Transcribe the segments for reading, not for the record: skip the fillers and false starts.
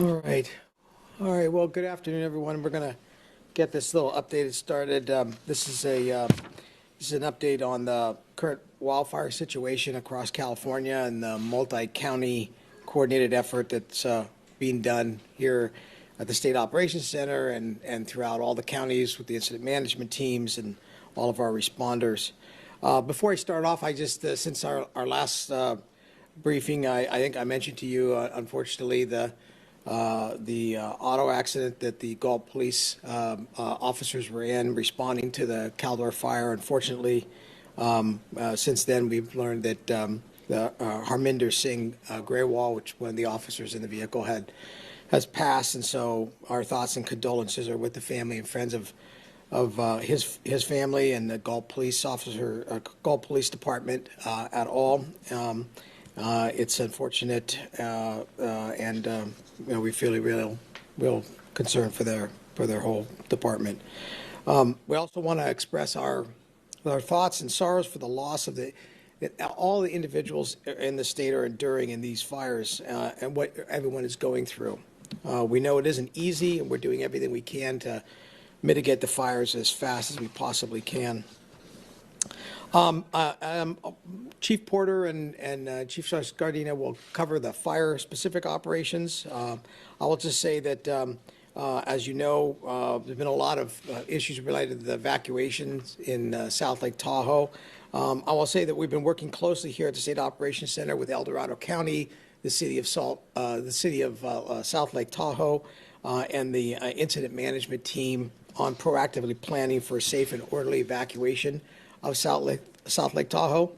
All right. All right. Well, good afternoon, everyone. We're going to get this little update started. This is an update on the current wildfire situation across California and the multi-county coordinated effort that's being done here at the State Operations Center and throughout all the counties with the incident management teams and all of our responders. Before I start off, I just, since our last briefing, I think I mentioned to you, unfortunately, the auto accident that the Galt police officers were in responding to the Caldor fire. Unfortunately, since then, we've learned that Harminder Singh Grewal, which one of the officers in the vehicle has passed, and so our thoughts and condolences are with the family and friends of his family and the Galt police officer, Galt Police Department at all. It's unfortunate, and we feel a real concern for their whole department. We also want to express our thoughts and sorrows for the loss of all the individuals in the state are enduring in these fires and what everyone is going through. We know it isn't easy, and we're doing everything we can to mitigate the fires as fast as we possibly can. Chief Porter and Chief Sergeant Gardina will cover the fire-specific operations. I will just say that, as you know, there's been a lot of issues related to the evacuations in South Lake Tahoe. I will say that we've been working closely here at the State Operations Center with El Dorado County, the city of South Lake Tahoe, and the incident management team on proactively planning for safe and orderly evacuation of South Lake Tahoe.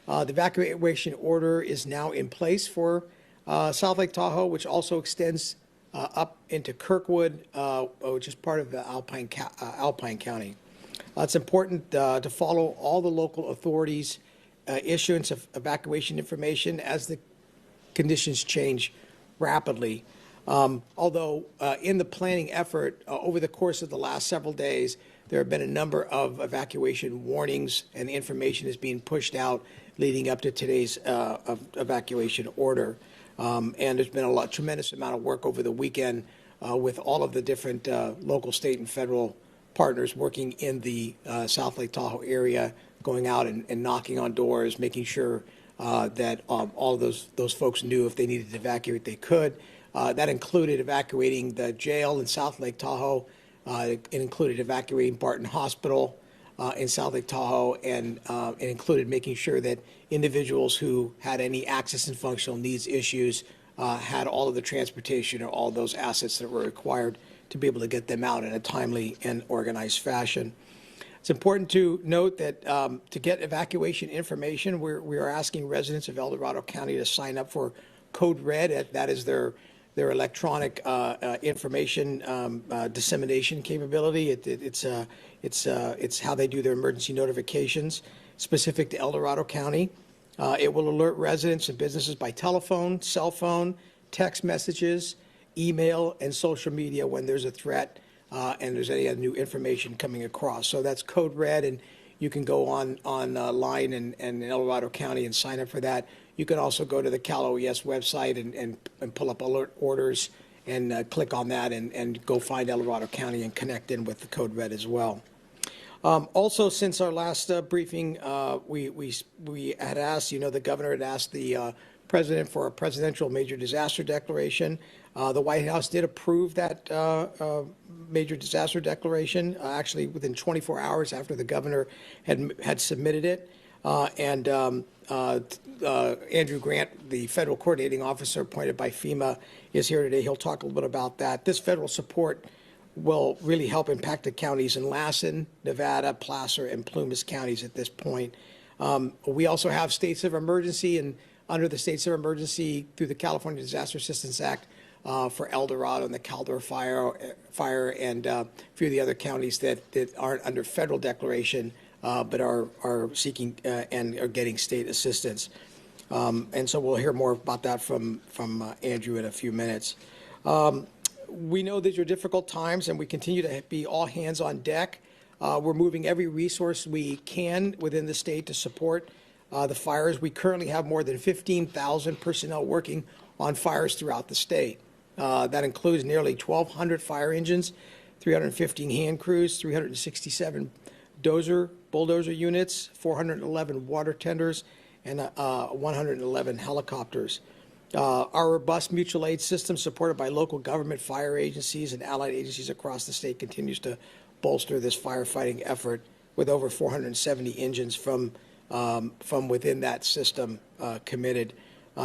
The evacuation order is now in place for South Lake Tahoe, which also extends up into Kirkwood, which is part of the Alpine County. It's important to follow all the local authorities' issuance of evacuation information as the conditions change rapidly. Although in the planning effort over the course of the last several days, there have been a number of evacuation warnings, and information is being pushed out leading up to today's evacuation order. And there's been a tremendous amount of work over the weekend with all of the different local, state, and federal partners working in the South Lake Tahoe area, going out and knocking on doors, making sure that all of those folks knew if they needed to evacuate, they could. That included evacuating the jail in South Lake Tahoe. It included evacuating Barton Hospital in South Lake Tahoe, and it included making sure that individuals who had any access and functional needs issues had all of the transportation or all those assets that were required to be able to get them out in a timely and organized fashion. It's important to note that to get evacuation information, we are asking residents of El Dorado County to sign up for Code Red. That is their electronic information dissemination capability. It's how they do their emergency notifications specific to El Dorado County. It will alert residents and businesses by telephone, cell phone, text messages, email, and social media when there's a threat and there's any other new information coming across. So that's Code Red, and you can go online and in El Dorado County and sign up for that. You can also go to the Cal OES website and pull up alert orders and click on that and go find El Dorado County and connect in with the Code Red as well. Also, since our last briefing, we had asked, the governor had asked the president for a presidential major disaster declaration. The White House did approve that major disaster declaration, actually within 24 hours after the governor had submitted it. Andrew Grant, the federal coordinating officer appointed by FEMA, is here today. He'll talk a little bit about that. This federal support will really help impacted counties in Lassen, Nevada, Placer, and Plumas counties at this point. We also have states of emergency, and under the states of emergency through the California Disaster Assistance Act for El Dorado and the Caldor fire and a few of the other counties that aren't under federal declaration but are seeking and are getting state assistance. And so we'll hear more about that from Andrew in a few minutes. We know these are difficult times, and we continue to be all hands on deck. We're moving every resource we can within the state to support the fires. We currently have more than 15,000 personnel working on fires throughout the state. That includes nearly 1,200 fire engines, 315 hand crews, 367 bulldozer units, 411 water tenders, and 111 helicopters. Our robust mutual aid system, supported by local government fire agencies and allied agencies across the state, continues to bolster this firefighting effort with over 470 engines from within that system committed.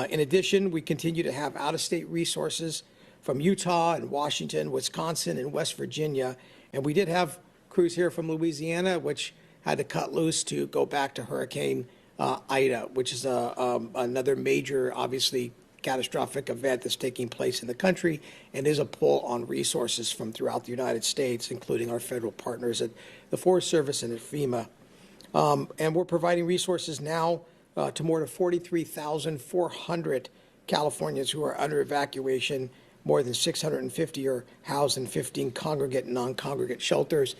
In addition, we continue to have out-of-state resources from Utah and Washington, Wisconsin, and West Virginia. And we did have crews here from Louisiana, which had to cut loose to go back to Hurricane Ida, which is another major, obviously, catastrophic event that's taking place in the country, and is a pull on resources from throughout the United States, including our federal partners at the Forest Service and at FEMA. And we're providing resources now to more than 43,400 Californians who are under evacuation. More than 650 are housed in 15 congregate and non-congregate shelters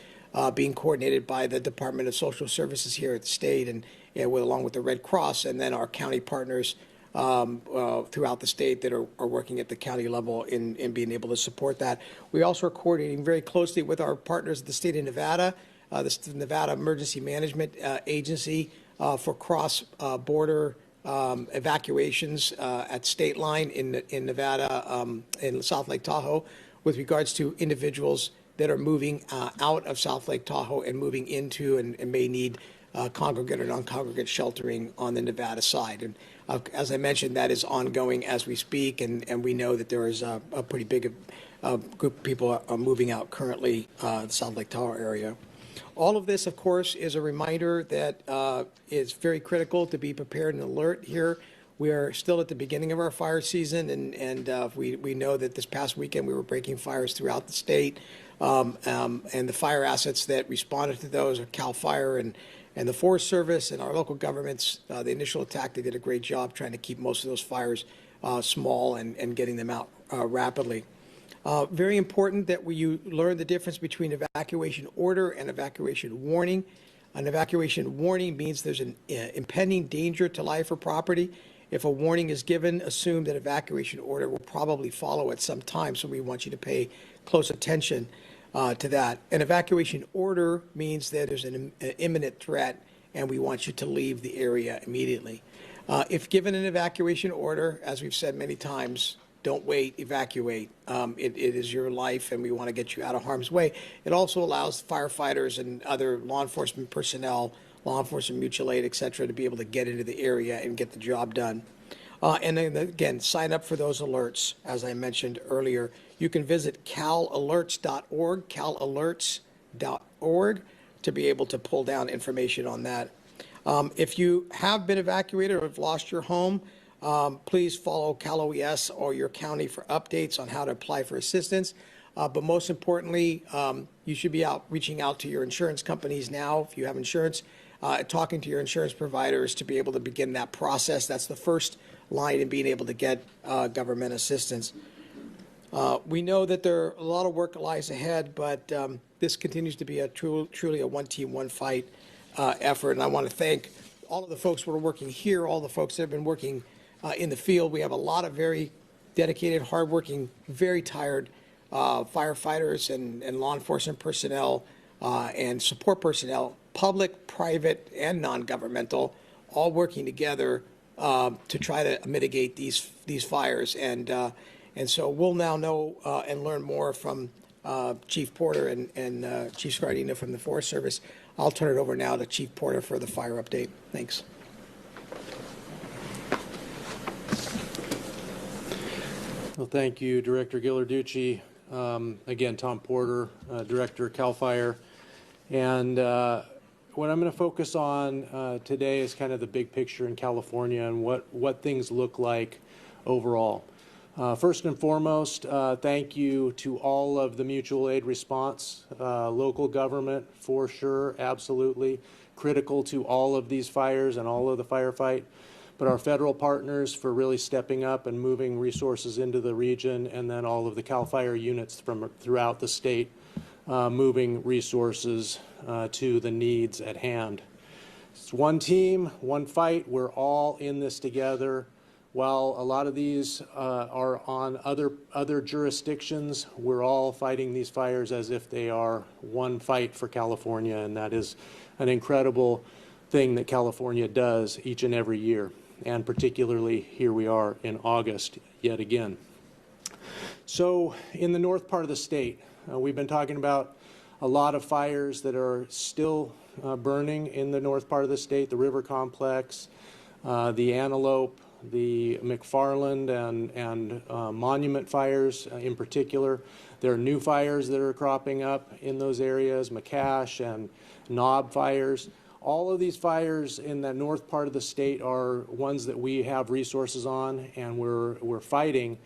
being coordinated by the Department of Social Services here at the state, and along with the Red Cross, and then our county partners throughout the state that are working at the county level in being able to support that. We also are coordinating very closely with our partners at the state of Nevada, the Nevada Emergency Management Agency for cross-border evacuations at state line in Nevada, in South Lake Tahoe, with regards to individuals that are moving out of South Lake Tahoe and moving into and may need congregate or non-congregate sheltering on the Nevada side. And as I mentioned, that is ongoing as we speak, and we know that there is a pretty big group of people are moving out currently in the South Lake Tahoe area. All of this, of course, is a reminder that it's very critical to be prepared and alert here. We are still at the beginning of our fire season, and we know that this past weekend we were breaking fires throughout the state, and the fire assets that responded to those are CAL FIRE and the Forest Service and our local governments. The initial attack, they did a great job trying to keep most of those fires small and getting them out rapidly. Very important that you learn the difference between evacuation order and evacuation warning. An evacuation warning means there's an impending danger to life or property. If a warning is given, assume that evacuation order will probably follow at some time, so we want you to pay close attention to that. An evacuation order means that there's an imminent threat, and we want you to leave the area immediately. If given an evacuation order, as we've said many times, don't wait, evacuate. It is your life, and we want to get you out of harm's way. It also allows firefighters and other law enforcement personnel, law enforcement mutual aid, et cetera, to be able to get into the area and get the job done. And then, again, sign up for those alerts, as I mentioned earlier. You can visit calalerts.org, calalerts.org, to be able to pull down information on that. If you have been evacuated or have lost your home, please follow Cal OES or your county for updates on how to apply for assistance. But most importantly, you should be reaching out to your insurance companies now, if you have insurance, talking to your insurance providers to be able to begin that process. That's the first line in being able to get government assistance. We know that a lot of work lies ahead, but this continues to be truly a one team, one fight effort. And I want to thank all of the folks who are working here, all the folks that have been working in the field. We have a lot of very dedicated, hardworking, very tired firefighters and law enforcement personnel and support personnel, public, private, and non-governmental, all working together to try to mitigate these fires. And so we'll now know and learn more from Chief Porter and Chief Scardina from the Forest Service. I'll turn it over now to Chief Porter for the fire update. Thanks. Well, thank you, Director Ghilarducci. Again, Tom Porter, Director, CAL FIRE. And what I'm going to focus on today is kind of the big picture in California and what things look like overall. First and foremost, thank you to all of the mutual aid response, local government for sure, absolutely critical to all of these fires and all of the firefight, but our federal partners for really stepping up and moving resources into the region, and then all of the CAL FIRE units from throughout the state moving resources to the needs at hand. It's one team, one fight. We're all in this together. while a lot of these are on other jurisdictions, we're all fighting these fires as if they are one fight for California, and that is an incredible thing that California does each and every year, and particularly here we are in August yet again. So in the north part of the state, we've been talking about a lot of fires that are still burning in the north part of the state, the River Complex, the Antelope, the McFarland and Monument fires in particular. There are new fires that are cropping up in those areas, McCash and Knob fires. All of these fires in the north part of the state are ones that we have resources on and we're fighting,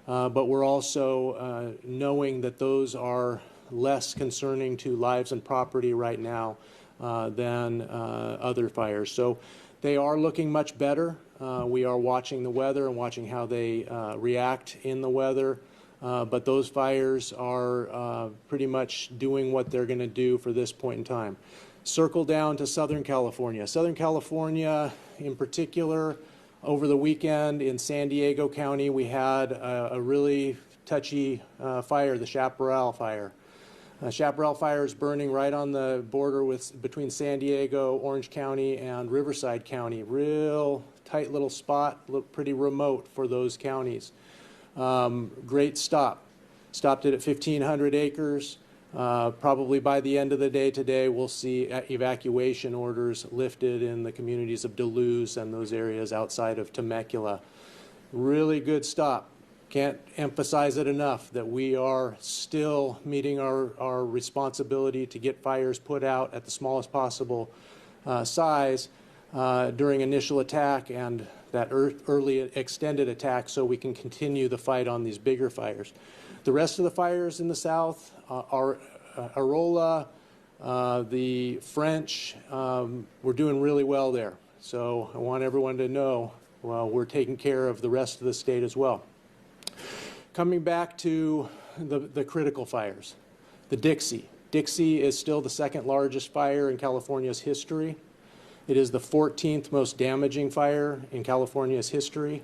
but we're also knowing that those are less concerning to lives and property right now than other fires. So they are looking much better. We are watching the weather and watching how they react in the weather, but those fires are pretty much doing what they're going to do for this point in time. Circle down to Southern California. Southern California in particular, over the weekend in San Diego County, we had a really touchy fire, the Chaparral fire. Chaparral fire is burning right on the border between San Diego, Orange County, and Riverside County. Real tight little spot, look pretty remote for those counties. Great stop. Stopped it at 1,500 acres. Probably by the end of the day today, we'll see evacuation orders lifted in the communities of Duluth and those areas outside of Temecula. Really good stop. Can't emphasize it enough that we are still meeting our responsibility to get fires put out at the smallest possible size during initial attack and that early extended attack so we can continue the fight on these bigger fires. The rest of the fires in the south are Arola, the French, we're doing really well there. So I want everyone to know, well, we're taking care of the rest of the state as well. Coming back to the critical fires, the Dixie. Dixie is still the second largest fire in California's history. It is the 14th most damaging fire in California's history.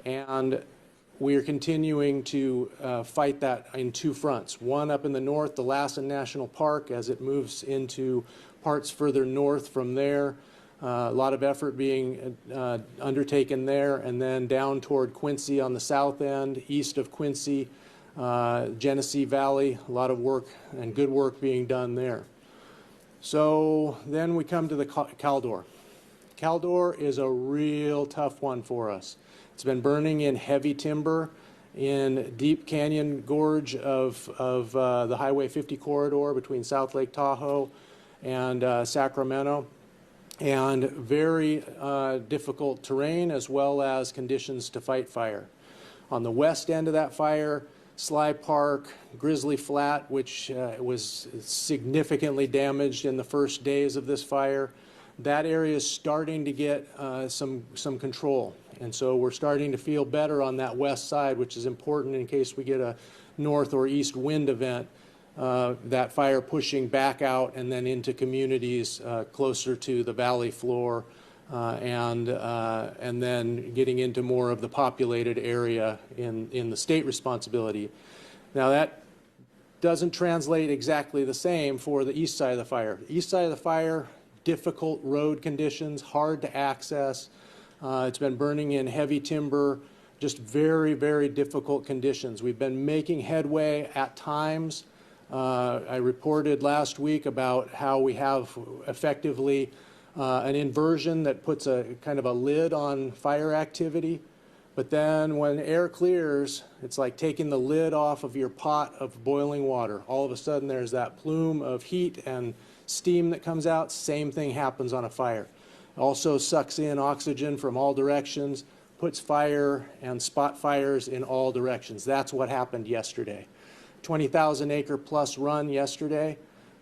And we are continuing to fight that in two fronts. One up in the north, the Lassen National Park, as it moves into parts further north from there. A lot of effort being undertaken there, and then down toward Quincy on the south end, east of Quincy, Genesee Valley, a lot of work and good work being done there. So then we come to the Caldor. Caldor is a real tough one for us. It's been burning in heavy timber in Deep Canyon Gorge of the Highway 50 corridor between South Lake Tahoe and Sacramento. And very difficult terrain as well as conditions to fight fire. On the west end of that fire, Sly Park, Grizzly Flat, which was significantly damaged in the first days of this fire, that area is starting to get some control. And so we're starting to feel better on that west side, which is important in case we get a north or east wind event. That fire pushing back out and then into communities closer to the valley floor and then getting into more of the populated area in the state responsibility. Now that doesn't translate exactly the same for the east side of the fire. The east side of the fire, difficult road conditions, hard to access. It's been burning in heavy timber, just very, very difficult conditions. We've been making headway at times. I reported last week about how we have effectively an inversion that puts a kind of a lid on fire activity. But then when air clears, it's like taking the lid off of your pot of boiling water. All of a sudden there's that plume of heat and steam that comes out. Same thing happens on a fire. It also sucks in oxygen from all directions, puts fire and spot fires in all directions. That's what happened yesterday. 20,000 acre plus run yesterday,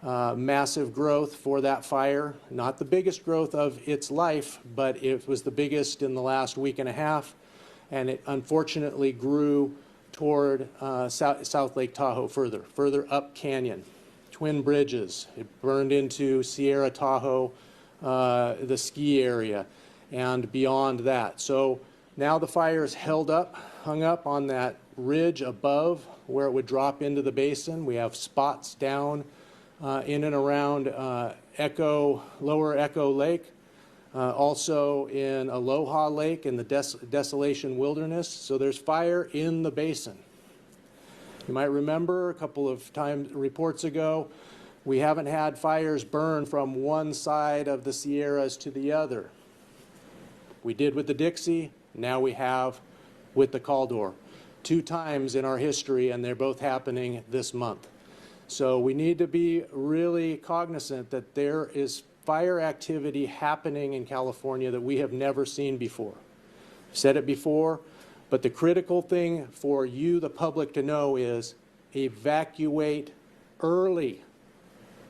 massive growth for that fire. Not the biggest growth of its life, but it was the biggest in the last week and a half, and it unfortunately grew toward South Lake Tahoe further up canyon. Twin Bridges, it burned into Sierra Tahoe, the ski area, and beyond that. So Now the fire is hung up on that ridge above where it would drop into the basin. We have spots down in and around Lower Echo Lake, also in Aloha Lake in the Desolation Wilderness. So there's fire in the basin. You might remember a couple of reports ago, we haven't had fires burn from one side of the Sierras to the other. We did with the Dixie, now we have with the Caldor. 2 times in our history, and they're both happening this month. So we need to be really cognizant that there is fire activity happening in California that we have never seen before. I've said it before, but the critical thing for you, the public, to know is evacuate early.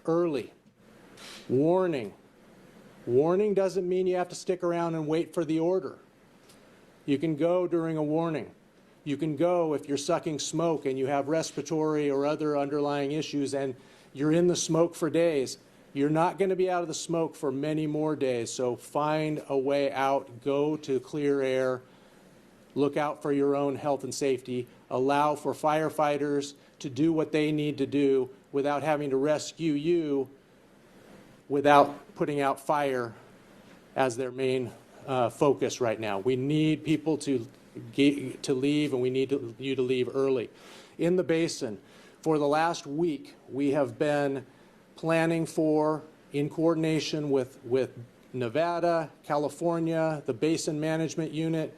Early. Warning. Warning doesn't mean you have to stick around and wait for the order. You can go during a warning. You can go if you're sucking smoke and you have respiratory or other underlying issues and you're in the smoke for days. You're not going to be out of the smoke for many more days, so find a way out. Go to clear air. Look out for your own health and safety. Allow for firefighters to do what they need to do without having to rescue you, without putting out fire as their main focus right now. We need people to leave, and we need you to leave early. In the basin, for the last week, we have been planning for, in coordination with Nevada, California, the Basin Management Unit,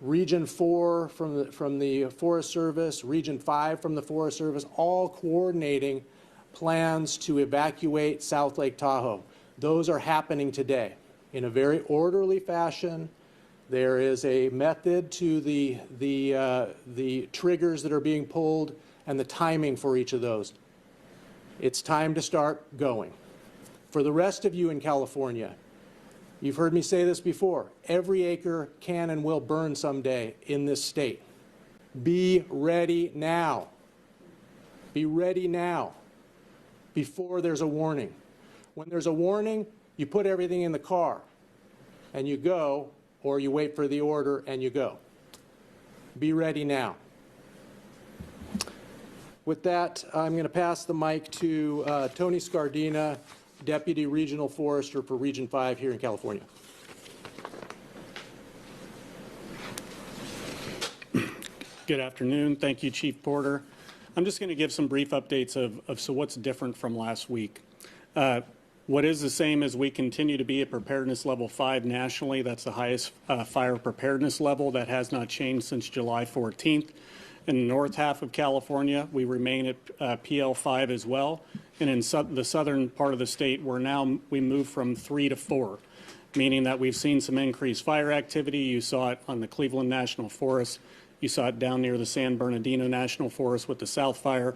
Region 4 from the Forest Service, Region 5 from the Forest Service, all coordinating plans to evacuate South Lake Tahoe. Those are happening today in a very orderly fashion. There is a method to the triggers that are being pulled and the timing for each of those. It's time to start going. For the rest of you in California, you've heard me say this before, every acre can and will burn someday in this state. Be ready now. Be ready now, before there's a warning. When there's a warning, you put everything in the car and you go, or you wait for the order and you go. Be ready now. With that, I'm going to pass the mic to Tony Scardina, Deputy Regional Forester for Region 5 here in California. Good afternoon. Thank you, Chief Porter. I'm just going to give some brief updates of so what's different from last week. What is the same is we continue to be at preparedness level 5 nationally. That's the highest fire preparedness level. That has not changed since July 14th. In the north half of California, we remain at PL 5 as well. And in the southern part of the state, we move from 3 to 4, meaning that we've seen some increased fire activity. You saw it on the Cleveland National Forest. You saw it down near the San Bernardino National Forest with the South Fire.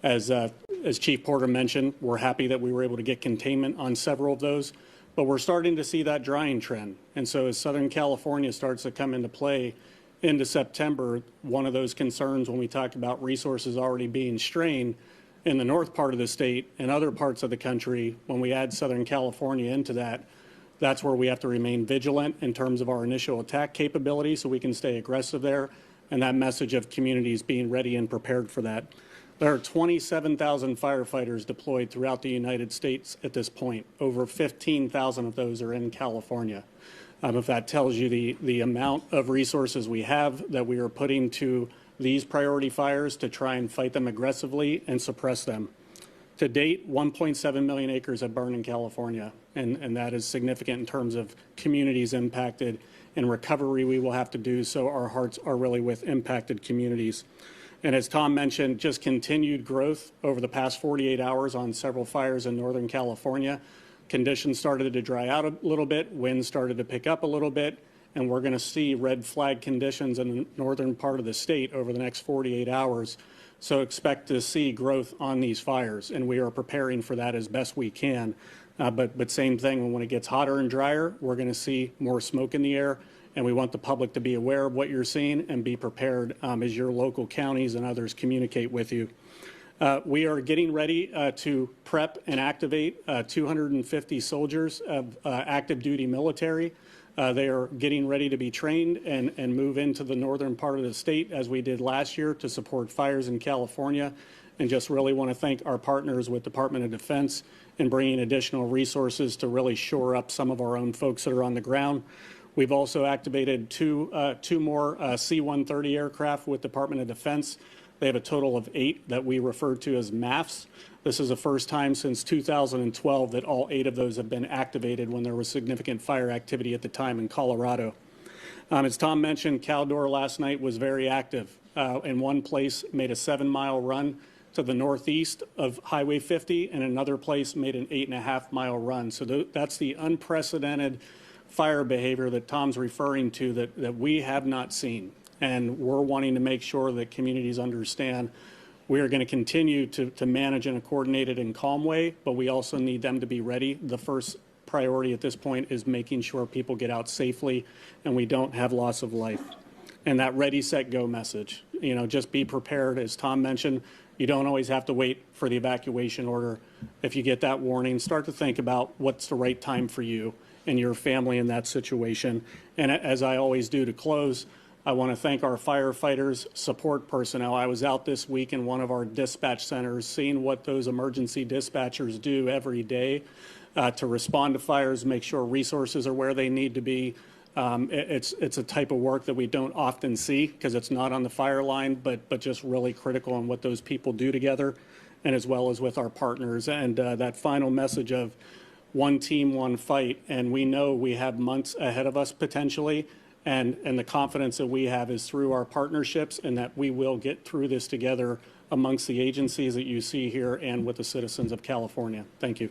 As Chief Porter mentioned, we're happy that we were able to get containment on several of those, but we're starting to see that drying trend. And so as Southern California starts to come into play into September, one of those concerns when we talk about resources already being strained in the north part of the state and other parts of the country, when we add Southern California into that, that's where we have to remain vigilant in terms of our initial attack capability so we can stay aggressive there, and that message of communities being ready and prepared for that. There are 27,000 firefighters deployed throughout the United States at this point. Over 15,000 of those are in California. If that tells you the amount of resources we have that we are putting to these priority fires to try and fight them aggressively and suppress them. To date, 1.7 million acres have burned in California, and that is significant in terms of communities impacted and recovery we will have to do, so our hearts are really with impacted communities. And as Tom mentioned, just continued growth over the past 48 hours on several fires in Northern California. Conditions started to dry out a little bit, winds started to pick up a little bit, and we're going to see red flag conditions in the northern part of the state over the next 48 hours. So expect to see growth on these fires, and we are preparing for that as best we can. But same thing, when it gets hotter and drier, we're going to see more smoke in the air, and we want the public to be aware of what you're seeing and be prepared as your local counties and others communicate with you. We are getting ready to prep and activate 250 soldiers of active duty military They are getting ready to be trained and move into the northern part of the state as we did last year to support fires in California. And just really want to thank our partners with Department of Defense in bringing additional resources to really shore up some of our own folks that are on the ground. We've also activated two more C-130 aircraft with Department of Defense. They have a total of 8 that we refer to as MAFs. This is the first time since 2012 that all 8 of those have been activated when there was significant fire activity at the time in Colorado. As Tom mentioned, Caldor last night was very active. In one place, made a 7-mile run to the northeast of Highway 50, and another place made an 8.5-mile run. So that's the unprecedented fire behavior that Tom's referring to that we have not seen. And we're wanting to make sure that communities understand we are going to continue to manage in a coordinated and calm way, but we also need them to be ready. The first priority at this point is making sure people get out safely and we don't have loss of life. And that ready, set, go message, just be prepared. As Tom mentioned, you don't always have to wait for the evacuation order. If you get that warning, start to think about what's the right time for you and your family in that situation. And as I always do to close, I want to thank our firefighters, support personnel. I was out this week in one of our dispatch centers seeing what those emergency dispatchers do every day to respond to fires, make sure resources are where they need to be. It's a type of work that we don't often see because it's not on the fire line, but just really critical in what those people do together, and as well as with our partners. And that final message of one team, one fight, and we know we have months ahead of us potentially, and the confidence that we have is through our partnerships and that we will get through this together amongst the agencies that you see here and with the citizens of California. Thank you.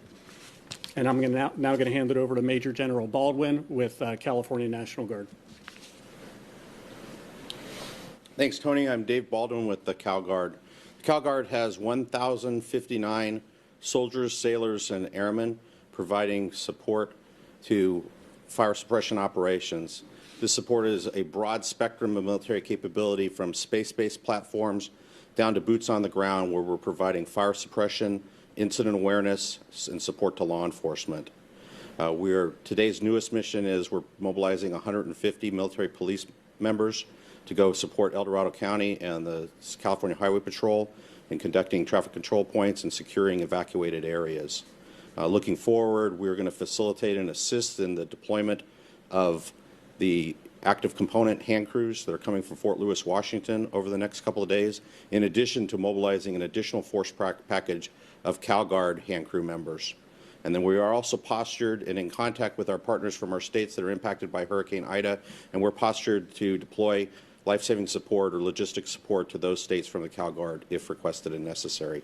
And I'm now going to hand it over to Major General Baldwin with California National Guard. Thanks, Tony. I'm Dave Baldwin with the Cal Guard. The Cal Guard has 1,059 soldiers, sailors, and airmen providing support to fire suppression operations. This support is a broad spectrum of military capability from space-based platforms down to boots on the ground, where we're providing fire suppression, incident awareness, and support to law enforcement. Today's newest mission is we're mobilizing 150 military police members to go support El Dorado County and the California Highway Patrol in conducting traffic control points and securing evacuated areas. Looking forward, we're going to facilitate and assist in the deployment of the active component hand crews that are coming from Fort Lewis, Washington over the next couple of days, in addition to mobilizing an additional force package of Cal Guard hand crew members. And then we are also postured and in contact with our partners from our states that are impacted by Hurricane Ida, and we're postured to deploy life-saving support or logistics support to those states from the Cal Guard if requested and necessary.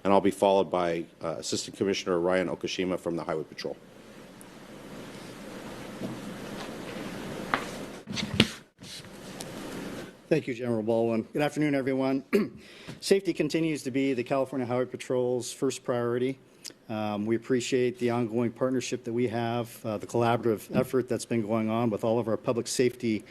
And I'll be followed by Assistant Commissioner Ryan Okashima from the Highway Patrol. Thank you, General Baldwin. Good afternoon, everyone. Safety continues to be the California Highway Patrol's first priority. We appreciate the ongoing partnership that we have, the collaborative effort that's been going on with all of our public safety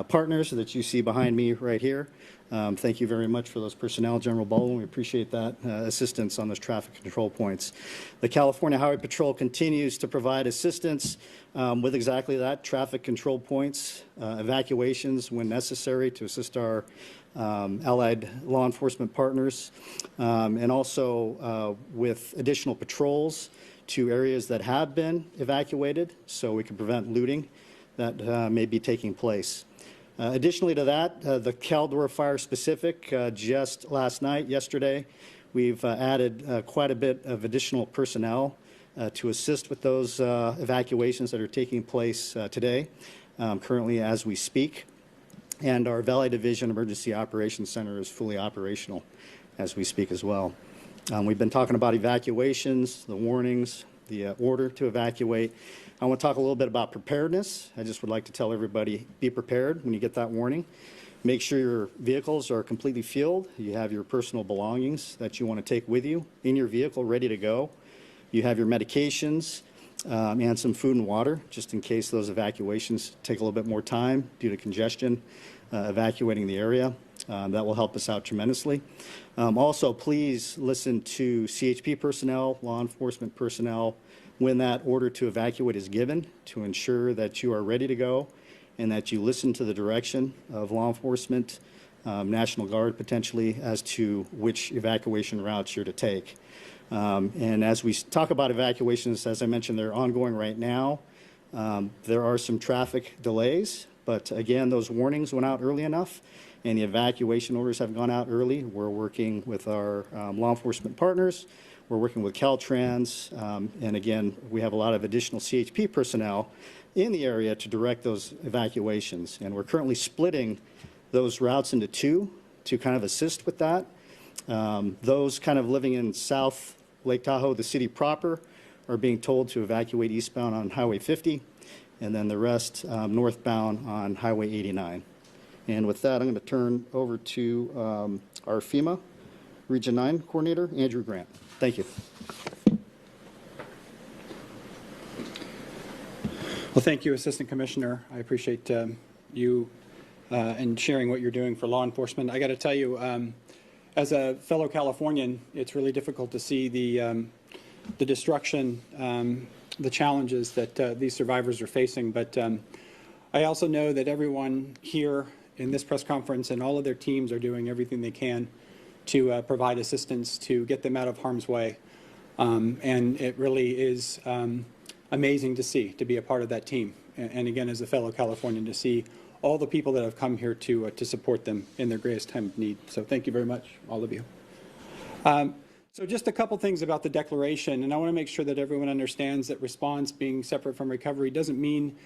partners that you see behind me right here. Thank you very much for those personnel, General Baldwin. We appreciate that assistance on those traffic control points. The California Highway Patrol continues to provide assistance with exactly that, traffic control points, evacuations when necessary to assist our allied law enforcement partners, and also with additional patrols to areas that have been evacuated so we can prevent looting that may be taking place. Additionally to that, the Caldor Fire specific, just last night, yesterday, we've added quite a bit of additional personnel to assist with those evacuations that are taking place today, currently as we speak. And our Valley Division Emergency Operations Center is fully operational as we speak as well. We've been talking about evacuations, the warnings, the order to evacuate. I want to talk a little bit about preparedness. I just would like to tell everybody, be prepared when you get that warning. Make sure your vehicles are completely fueled. You have your personal belongings that you want to take with you in your vehicle ready to go. You have your medications and some food and water, just in case those evacuations take a little bit more time due to congestion, evacuating the area. That will help us out tremendously. Also, please listen to CHP personnel, law enforcement personnel, when that order to evacuate is given, to ensure that you are ready to go and that you listen to the direction of law enforcement, National Guard potentially, as to which evacuation routes you're to take. And as we talk about evacuations, as I mentioned, they're ongoing right now. There are some traffic delays, but again, those warnings went out early enough and the evacuation orders have gone out early. We're working with our law enforcement partners. We're working with Caltrans. And again, we have a lot of additional CHP personnel in the area to direct those evacuations. And we're currently splitting those routes into two to kind of assist with that. Those kind of living in South Lake Tahoe, the city proper, are being told to evacuate eastbound on Highway 50, and then the rest northbound on Highway 89. And with that, I'm going to turn over to our FEMA Region 9 Coordinator, Andrew Grant. Thank you. Well, thank you, Assistant Commissioner. I appreciate you and sharing what you're doing for law enforcement. I got to tell you, as a fellow Californian, it's really difficult to see the destruction, the challenges that these survivors are facing. But I also know that everyone here in this press conference and all of their teams are doing everything they can to provide assistance to get them out of harm's way. And it really is amazing to see, to be a part of that team. And again, as a fellow Californian, to see all the people that have come here to support them in their greatest time of need. So thank you very much, all of you. So just a couple things about the declaration, and I want to make sure that everyone understands that response being separate from recovery doesn't mean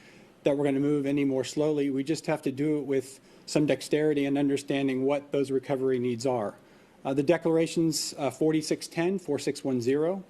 that we're going to move any more slowly. We just have to do it with some dexterity and understanding what those recovery needs are. The declaration's 4610, 4610.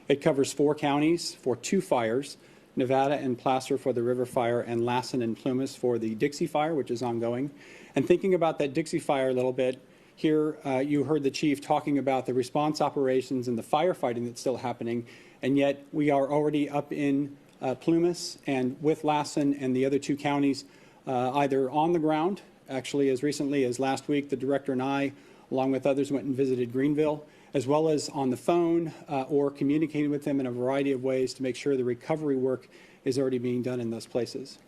It covers 4 counties for 2 fires, Nevada and Placer for the River Fire, and Lassen and Plumas for the Dixie Fire, which is ongoing. And thinking about that Dixie Fire a little bit, here you heard the chief talking about the response operations and the firefighting that's still happening, and yet we are already up in Plumas and with Lassen and the other 2 counties, either on the ground, actually as recently as last week, the director and I, along with others, went and visited Greenville, as well as on the phone or communicating with them in a variety of ways to make sure the recovery work is already being done in those places.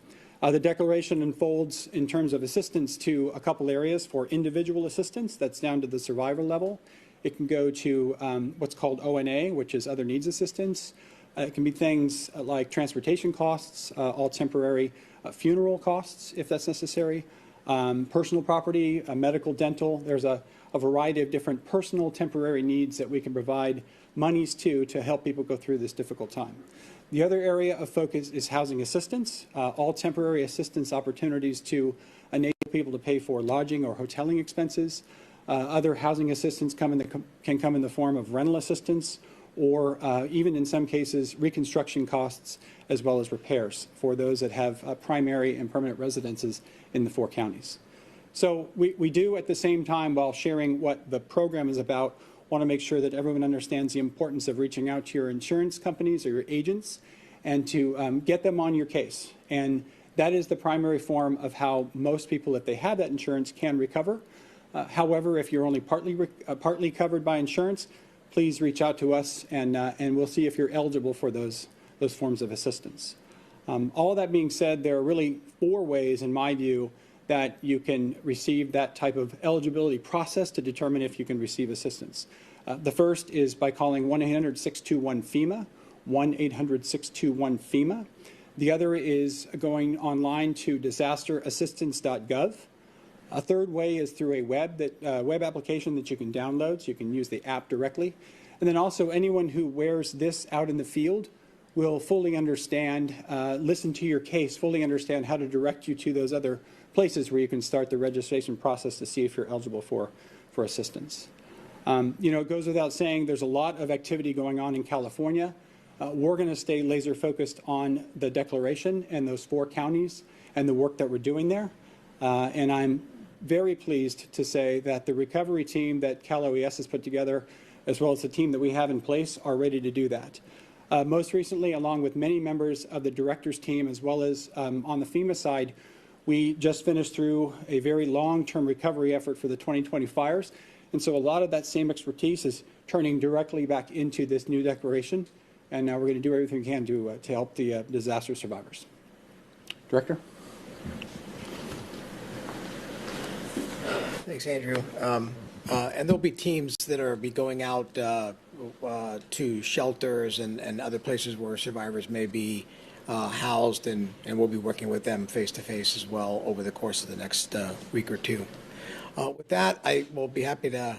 The declaration unfolds in terms of assistance to a couple areas for individual assistance. That's down to the survivor level. It can go to what's called ONA, which is other needs assistance. It can be things like transportation costs, all temporary funeral costs, if that's necessary, personal property, medical, dental. There's a variety of different personal temporary needs that we can provide monies to help people go through this difficult time. The other area of focus is housing assistance, all temporary assistance opportunities to enable people to pay for lodging or hoteling expenses. Other housing assistance can come in the form of rental assistance or even in some cases reconstruction costs as well as repairs for those that have primary and permanent residences in the 4 counties. So we do at the same time, while sharing what the program is about, want to make sure that everyone understands the importance of reaching out to your insurance companies or your agents and to get them on your case. And that is the primary form of how most people, if they have that insurance, can recover. However, if you're only partly covered by insurance, please reach out to us and we'll see if you're eligible for those forms of assistance. All that being said, there are really 4 ways, in my view, that you can receive that type of eligibility process to determine if you can receive assistance. The first is by calling 1-800-621-FEMA, 1-800-621-FEMA. The other is going online to disasterassistance.gov. A third way is through a web application that you can download, so you can use the app directly. And then also anyone who wears this out in the field will fully understand, listen to your case, fully understand how to direct you to those other places where you can start the registration process to see if you're eligible for assistance. You know, it goes without saying there's a lot of activity going on in California. We're going to stay laser focused on the declaration and those 4 counties and the work that we're doing there. And I'm very pleased to say that the recovery team that Cal OES has put together, as well as the team that we have in place, are ready to do that. Most recently, along with many members of the director's team, as well as on the FEMA side, we just finished through a very long-term recovery effort for the 2020 fires. And so a lot of that same expertise is turning directly back into this new declaration. and we're going to do everything we can to help the disaster survivors. Director? Thanks, Andrew. And there'll be teams that are be going out to shelters and other places where survivors may be housed, and we'll be working with them face-to-face as well over the course of the next week or two. With that, I will be happy to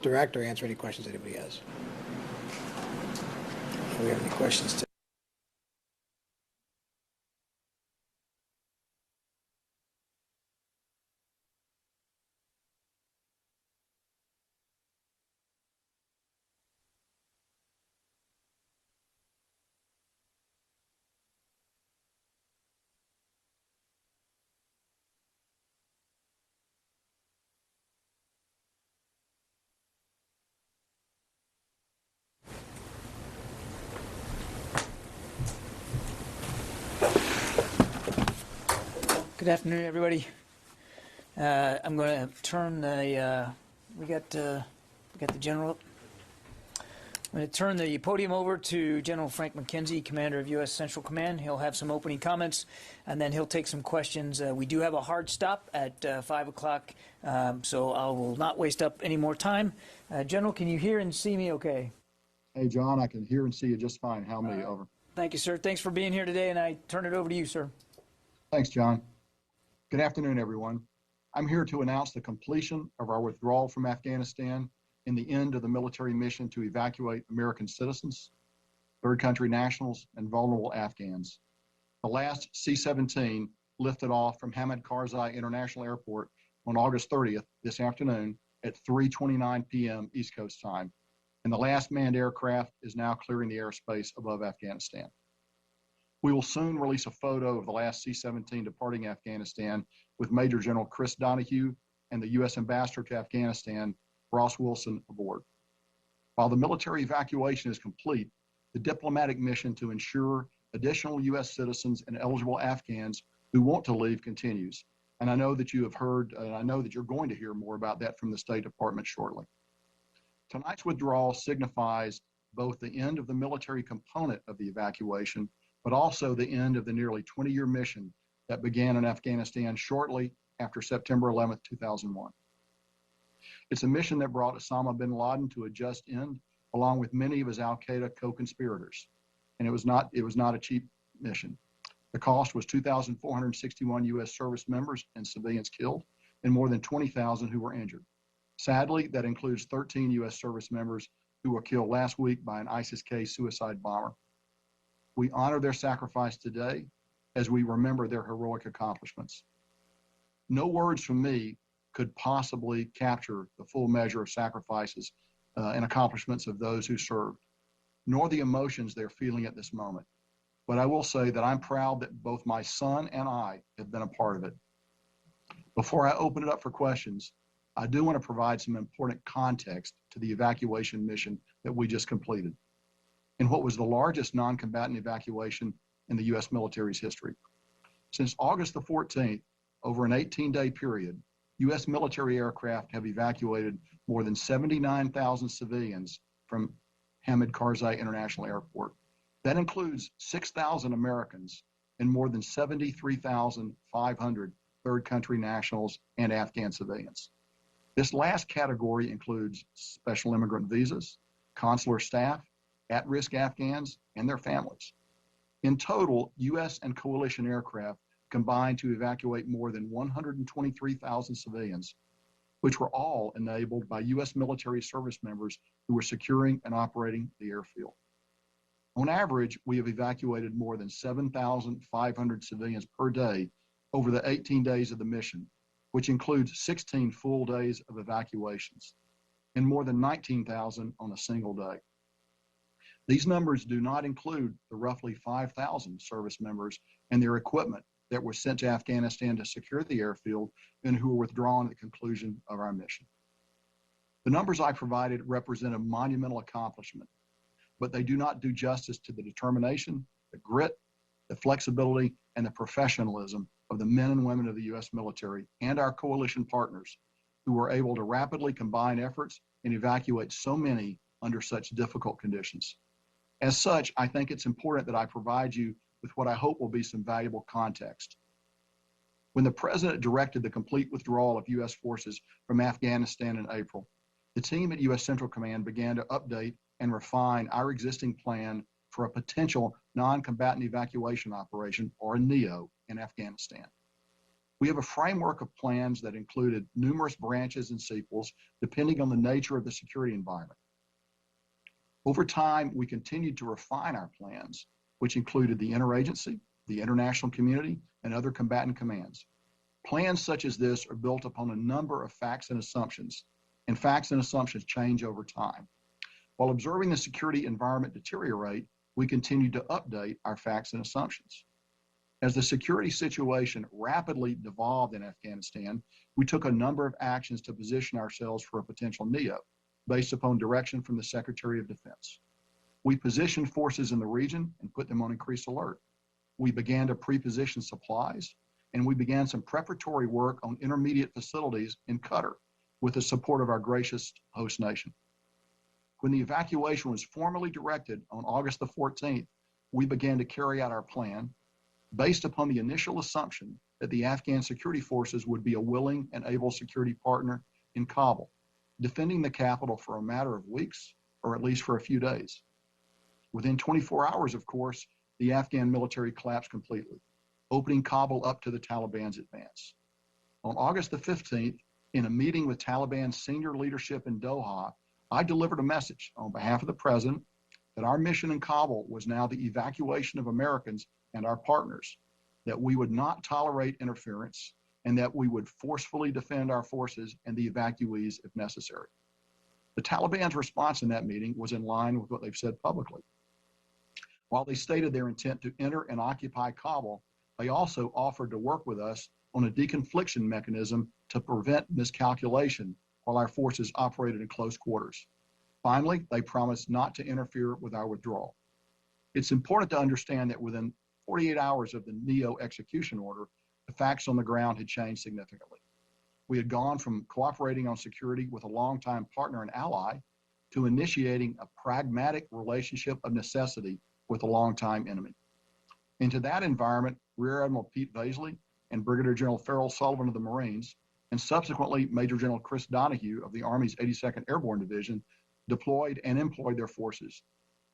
direct or answer any questions anybody has. Do we have any questions today? Good afternoon, everybody. I'm going to turn the we got the general. I'm going to turn the podium over to General Frank McKenzie, Commander of U.S. Central Command. He'll have some opening comments, and then he'll take some questions. We do have a hard stop at 5 o'clock, so I will not waste up any more time. General, can you hear and see me okay? Hey, John, I can hear and see you just fine. How me? Over. Thank you, sir. Thanks for being here today, and I turn it over to you, sir. Thanks, John. Good afternoon, everyone. I'm here to announce the completion of our withdrawal from Afghanistan and the end of the military mission to evacuate American citizens, third country nationals, and vulnerable Afghans. The last C-17 lifted off from Hamid Karzai International Airport on August 30th this afternoon at 3:29 p.m. East Coast time, and the last manned aircraft is now clearing the airspace above Afghanistan. We will soon release a photo of the last C-17 departing Afghanistan with Major General Chris Donahue and the U.S. Ambassador to Afghanistan, Ross Wilson, aboard. While the military evacuation is complete, the diplomatic mission to ensure additional U.S. citizens and eligible Afghans who want to leave continues. And I know that you have heard, and I know that you're going to hear more about that from the State Department shortly. Tonight's withdrawal signifies both the end of the military component of the evacuation, but also the end of the nearly 20-year mission that began in Afghanistan shortly after September 11th, 2001. It's a mission that brought Osama bin Laden to a just end, along with many of his al-Qaeda co-conspirators. And it was not a cheap mission. The cost was 2,461 U.S. service members and civilians killed, and more than 20,000 who were injured. Sadly, that includes 13 U.S. service members who were killed last week by an ISIS-K suicide bomber. We honor their sacrifice today as we remember their heroic accomplishments. No words from me could possibly capture the full measure of sacrifices and accomplishments of those who served, nor the emotions they're feeling at this moment. But I will say that I'm proud that both my son and I have been a part of it. Before I open it up for questions, I do want to provide some important context to the evacuation mission that we just completed, in what was the largest non-combatant evacuation in the U.S. military's history. Since August the 14th, over an 18-day period, U.S. military aircraft have evacuated more than 79,000 civilians from Hamid Karzai International Airport. That includes 6,000 Americans and more than 73,500 third country nationals and Afghan civilians. This last category includes special immigrant visas, consular staff, at-risk Afghans, and their families. In total, U.S. and coalition aircraft combined to evacuate more than 123,000 civilians, which were all enabled by U.S. military service members who were securing and operating the airfield. On average, we have evacuated more than 7,500 civilians per day over the 18 days of the mission, which includes 16 full days of evacuations, and more than 19,000 on a single day. These numbers do not include the roughly 5,000 service members and their equipment that were sent to Afghanistan to secure the airfield and who were withdrawn at the conclusion of our mission. The numbers I provided represent a monumental accomplishment, but they do not do justice to the determination, the grit, the flexibility, and the professionalism of the men and women of the U.S. military and our coalition partners who were able to rapidly combine efforts and evacuate so many under such difficult conditions. As such, I think it's important that I provide you with what I hope will be some valuable context. When the President directed the complete withdrawal of U.S. forces from Afghanistan in April, the team at U.S. Central Command began to update and refine our existing plan for a potential non-combatant evacuation operation, or NEO, in Afghanistan. We have a framework of plans that included numerous branches and sequels depending on the nature of the security environment. Over time, we continued to refine our plans, which included the interagency, the international community, and other combatant commands. Plans such as this are built upon a number of facts and assumptions, and facts and assumptions change over time. While observing the security environment deteriorate, we continue to update our facts and assumptions. As the security situation rapidly devolved in Afghanistan, we took a number of actions to position ourselves for a potential NEO, based upon direction from the Secretary of Defense. We positioned forces in the region and put them on increased alert. We began to pre-position supplies, and we began some preparatory work on intermediate facilities in Qatar with the support of our gracious host nation. When the evacuation was formally directed on August the 14th, we began to carry out our plan based upon the initial assumption that the Afghan security forces would be a willing and able security partner in Kabul, defending the capital for a matter of weeks or at least for a few days. Within 24 hours, of course, the Afghan military collapsed completely, opening Kabul up to the Taliban's advance. On August the 15th, in a meeting with Taliban senior leadership in Doha, I delivered a message on behalf of the President that our mission in Kabul was now the evacuation of Americans and our partners, that we would not tolerate interference, and that we would forcefully defend our forces and the evacuees if necessary. The Taliban's response in that meeting was in line with what they've said publicly. While they stated their intent to enter and occupy Kabul, they also offered to work with us on a deconfliction mechanism to prevent miscalculation while our forces operated in close quarters. Finally, they promised not to interfere with our withdrawal. It's important to understand that within 48 hours of the NEO execution order, the facts on the ground had changed significantly. We had gone from cooperating on security with a longtime partner and ally to initiating a pragmatic relationship of necessity with a longtime enemy. Into that environment, Rear Admiral Pete Vaisley and Brigadier General Farrell Sullivan of the Marines, and subsequently Major General Chris Donahue of the Army's 82nd Airborne Division, deployed and employed their forces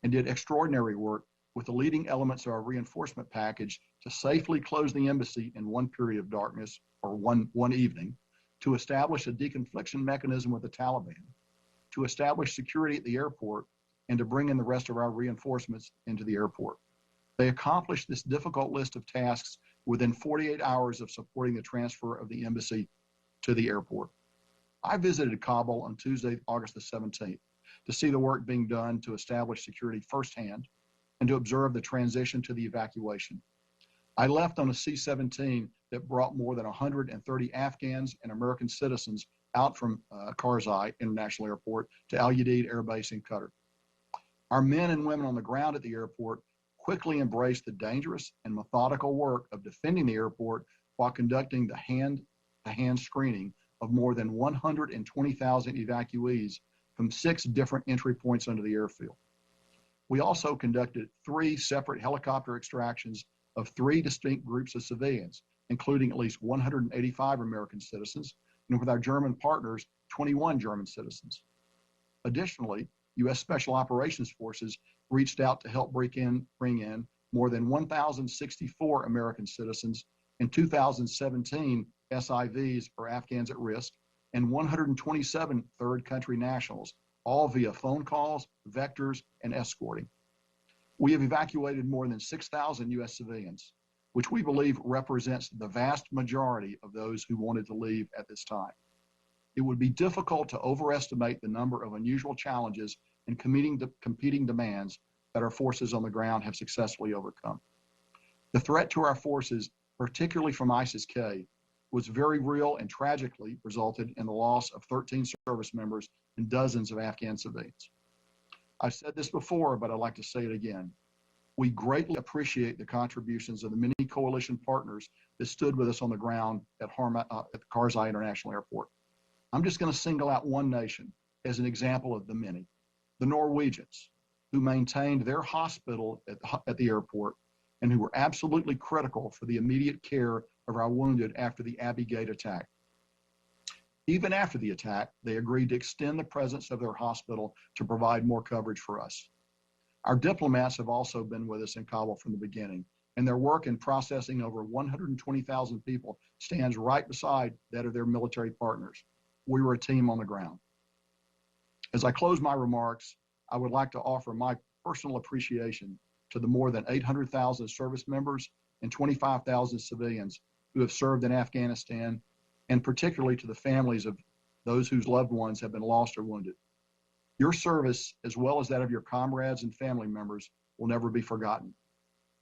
and did extraordinary work with the leading elements of our reinforcement package to safely close the embassy in one period of darkness, or one evening, to establish a deconfliction mechanism with the Taliban, to establish security at the airport, and to bring in the rest of our reinforcements into the airport. They accomplished this difficult list of tasks within 48 hours of supporting the transfer of the embassy to the airport. I visited Kabul on Tuesday, August the 17th, to see the work being done to establish security firsthand and to observe the transition to the evacuation. I left on a C-17 that brought more than 130 Afghans and American citizens out from Karzai International Airport to Al Udeid Air Base in Qatar. Our men and women on the ground at the airport quickly embraced the dangerous and methodical work of defending the airport while conducting the hand-to-hand screening of more than 120,000 evacuees from 6 different entry points under the airfield. We also conducted 3 separate helicopter extractions of 3 distinct groups of civilians, including at least 185 American citizens, and with our German partners, 21 German citizens. Additionally, U.S. Special Operations Forces reached out to help bring in more than 1,064 American citizens and 2,017 SIVs, or Afghans at risk, and 127 third country nationals, all via phone calls, vectors, and escorting. We have evacuated more than 6,000 U.S. civilians, which we believe represents the vast majority of those who wanted to leave at this time. It would be difficult to overestimate the number of unusual challenges and competing demands that our forces on the ground have successfully overcome. The threat to our forces, particularly from ISIS-K, was very real and tragically resulted in the loss of 13 service members and dozens of Afghan civilians. I've said this before, but I'd like to say it again. We greatly appreciate the contributions of the many coalition partners that stood with us on the ground at Karzai International Airport. I'm just going to single out one nation as an example of the many: the Norwegians, who maintained their hospital at the airport and who were absolutely critical for the immediate care of our wounded after the Abbey Gate attack. Even after the attack, they agreed to extend the presence of their hospital to provide more coverage for us. Our diplomats have also been with us in Kabul from the beginning, and their work in processing over 120,000 people stands right beside that of their military partners. We were a team on the ground. As I close my remarks, I would like to offer my personal appreciation to the more than 800,000 service members and 25,000 civilians who have served in Afghanistan, and particularly to the families of those whose loved ones have been lost or wounded. Your service, as well as that of your comrades and family members, will never be forgotten.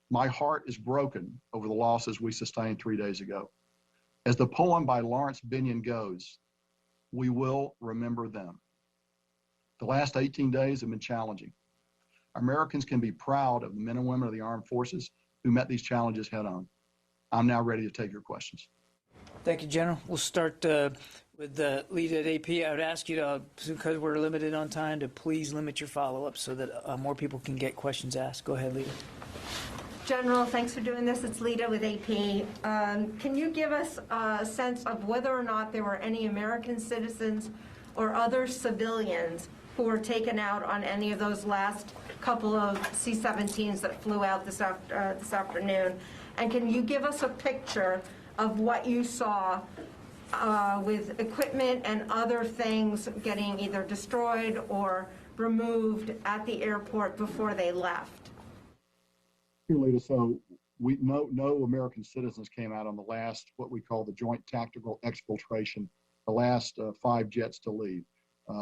My heart is broken over the losses we sustained 3 days ago. As the poem by Lawrence Benyon goes, we will remember them. The last 18 days have been challenging. Americans can be proud of the men and women of the armed forces who met these challenges head on. I'm now ready to take your questions. Thank you, General. We'll start with the lead at AP. I would ask you to, because we're limited on time, to please limit your follow-up so that more people can get questions asked. Go ahead, Lita. General, thanks for doing this. It's Lita with AP. Can you give us a sense of whether or not there were any American citizens or other civilians who were taken out on any of those last couple of C-17s that flew out this afternoon? And can you give us a picture of what you saw with equipment and other things getting either destroyed or removed at the airport before they left? Here, Lita, so no American citizens came out on the last, what we call the joint tactical exfiltration, the last 5 jets to leave.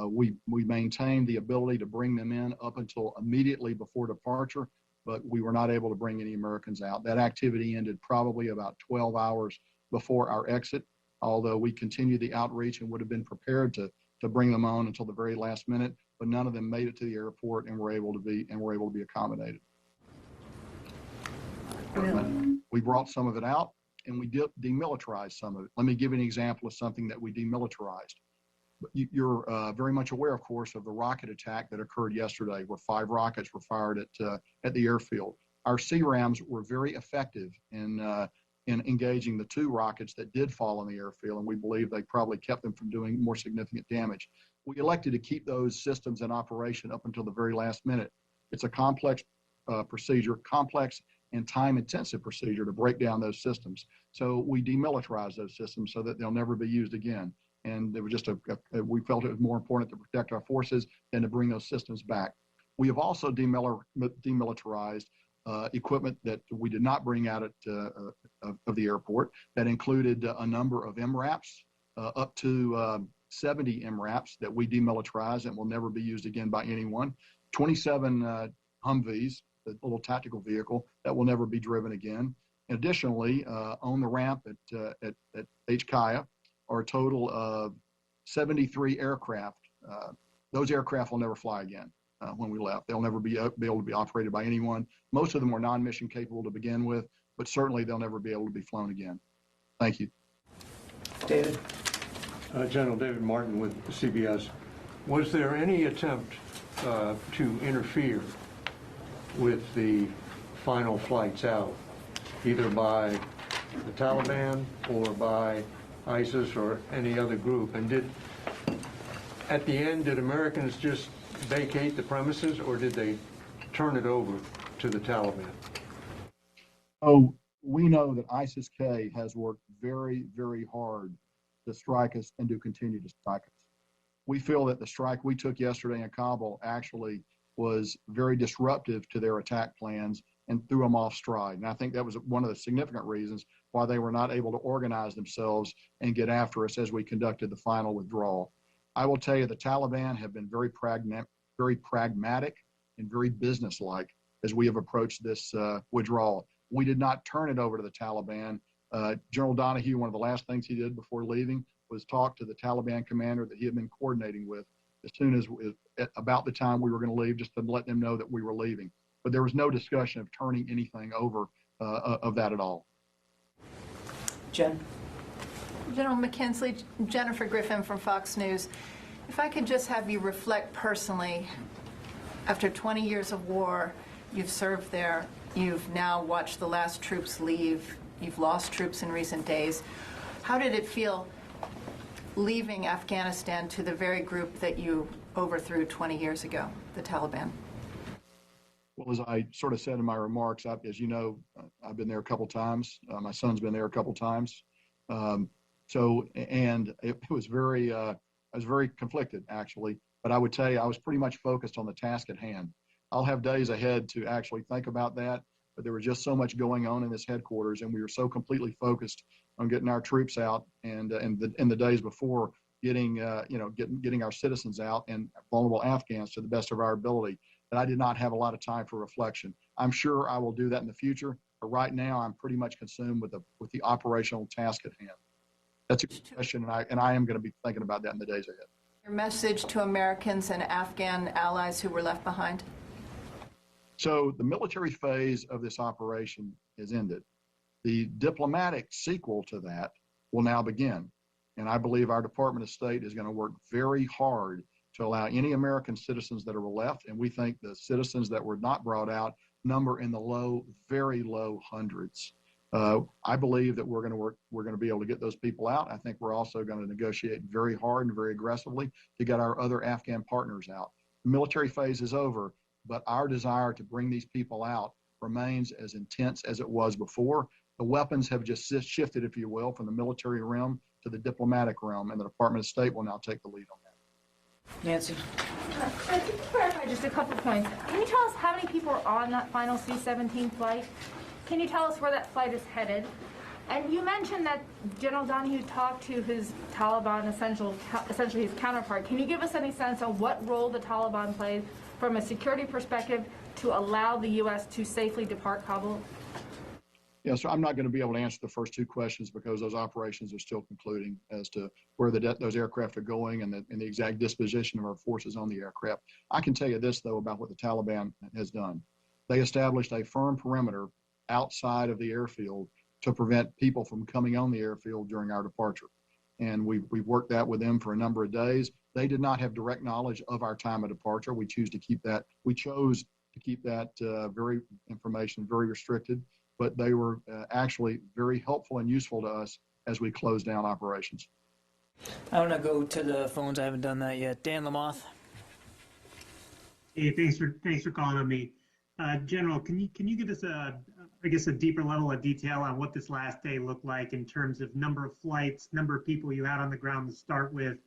We maintained the ability to bring them in up until immediately before departure, but we were not able to bring any Americans out. That activity ended probably about 12 hours before our exit, although we continued the outreach and would have been prepared to bring them on until the very last minute, but none of them made it to the airport and were able to be accommodated. We brought some of it out and we demilitarized some of it. Let me give you an example of something that we demilitarized. You're very much aware, of course, of the rocket attack that occurred yesterday, where 5 rockets were fired at the airfield. Our CRAMs were very effective in engaging the 2 rockets that did fall on the airfield, and we believe they probably kept them from doing more significant damage. We elected to keep those systems in operation up until the very last minute. It's a complex procedure, complex and time-intensive procedure to break down those systems. So we demilitarized those systems so that they'll never be used again. And it was just we felt it was more important to protect our forces than to bring those systems back. We have also demilitarized equipment that we did not bring out of the airport that included a number of MRAPs, up to 70 MRAPs that we demilitarized and will never be used again by anyone, 27 Humvees, the little tactical vehicle that will never be driven again. Additionally, on the ramp at HKIA are a total of 73 aircraft. Those aircraft will never fly again when we left. They'll never be able to be operated by anyone. Most of them were non-mission capable to begin with, but certainly they'll never be able to be flown again. Thank you. David. General David Martin with CBS. Was there any attempt to interfere with the final flights out, either by the Taliban or by ISIS or any other group? And at the end, did Americans just vacate the premises, or did they turn it over to the Taliban? Oh, we know that ISIS-K has worked very, very hard to strike us and to continue to strike us. We feel that the strike we took yesterday in Kabul actually was very disruptive to their attack plans and threw them off stride. And I think that was one of the significant reasons why they were not able to organize themselves and get after us as we conducted the final withdrawal. I will tell you the Taliban have been very pragmatic and very businesslike as we have approached this withdrawal. We did not turn it over to the Taliban. General Donahue, one of the last things he did before leaving was talk to the Taliban commander that he had been coordinating with as soon as about the time we were going to leave, just to let them know that we were leaving. But there was no discussion of turning anything over of that at all. Jen. General McKinsley, Jennifer Griffin from Fox News. If I could just have you reflect personally After 20 years of war, you've served there. You've now watched the last troops leave. You've lost troops in recent days. How did it feel leaving Afghanistan to the very group that you overthrew 20 years ago, the Taliban? Well, as I sort of said in my remarks, as you know, I've been there a couple times. My son's been there a couple times. And it was I was very conflicted, actually. But I would tell you, I was pretty much focused on the task at hand. I'll have days ahead to actually think about that, but there was just so much going on in this headquarters, and we were so completely focused on getting our troops out, and in the days before getting our citizens out and vulnerable Afghans to the best of our ability, that I did not have a lot of time for reflection. I'm sure I will do that in the future, but right now I'm pretty much consumed with the operational task at hand. That's a good question, and I am going to be thinking about that in the days ahead. Your message to Americans and Afghan allies who were left behind? So the military phase of this operation is ended. The diplomatic sequel to that will now begin. And I believe our Department of State is going to work very hard to allow any American citizens that are left, and we think the citizens that were not brought out number in the low, very low hundreds. I believe that we're going to be able to get those people out. I think we're also going to negotiate very hard and very aggressively to get our other Afghan partners out. The military phase is over, but our desire to bring these people out remains as intense as it was before. The weapons have just shifted, if you will, from the military realm to the diplomatic realm, and the Department of State will now take the lead on that. Nancy. Can you clarify just a couple points? Can you tell us how many people are on that final C-17 flight? Can you tell us where that flight is headed? And you mentioned that General Donahue talked to his Taliban, essentially his counterpart. Can you give us any sense of what role the Taliban played from a security perspective to allow the U.S. to safely depart Kabul? Yeah, so I'm not going to be able to answer the first two questions because those operations are still concluding as to where those aircraft are going and the exact disposition of our forces on the aircraft. I can tell you this, though, about what the Taliban has done. They established a firm perimeter outside of the airfield to prevent people from coming on the airfield during our departure. And we've worked that with them for a number of days. They did not have direct knowledge of our time of departure. We chose to keep that very information very restricted, but they were actually very helpful and useful to us as we closed down operations. I want to go to the phones. I haven't done that yet. Dan Lamoth. Hey, thanks for calling on me. General, can you give us a deeper level of detail on what this last day looked like in terms of number of flights, number of people you had on the ground to start with,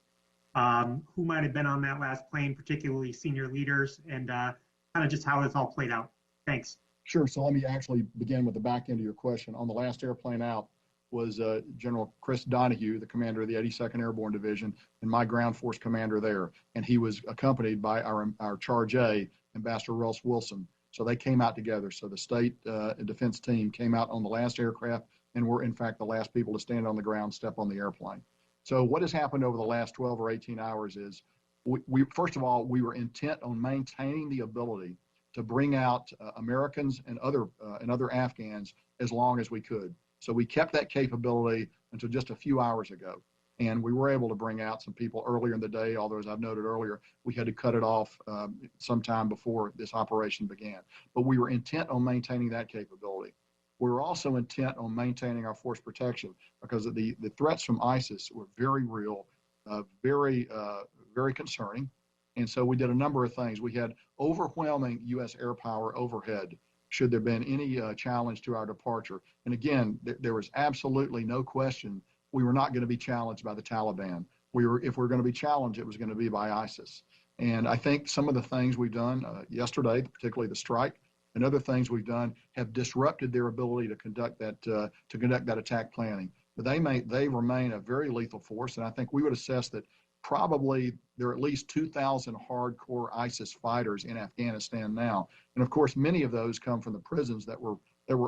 who might have been on that last plane, particularly senior leaders, and kind of just how this all played out? Thanks. Sure. So let me actually begin with the back end of your question. On the last airplane out was General Chris Donahue, the commander of the 82nd Airborne Division, and my ground force commander there. And he was accompanied by our Charge A, Ambassador Russ Wilson. So they came out together. So the state defense team came out on the last aircraft and were, in fact, the last people to stand on the ground, step on the airplane. So what has happened over the last 12 or 18 hours is, first of all, we were intent on maintaining the ability to bring out Americans and other Afghans as long as we could. So we kept that capability until just a few hours ago. And we were able to bring out some people earlier in the day, although, as I've noted earlier, we had to cut it off sometime before this operation began. But we were intent on maintaining that capability. We were also intent on maintaining our force protection because of the threats from ISIS were very real, very concerning. And so we did a number of things. We had overwhelming U.S. air power overhead should there have been any challenge to our departure. And again, there was absolutely no question we were not going to be challenged by the Taliban. If we're going to be challenged, it was going to be by ISIS. And I think some of the things we've done yesterday, particularly the strike, and other things we've done have disrupted their ability to conduct that attack planning. But they remain a very lethal force, and I think we would assess that probably there are at least 2,000 hardcore ISIS fighters in Afghanistan now. And of course, many of those come from the prisons that were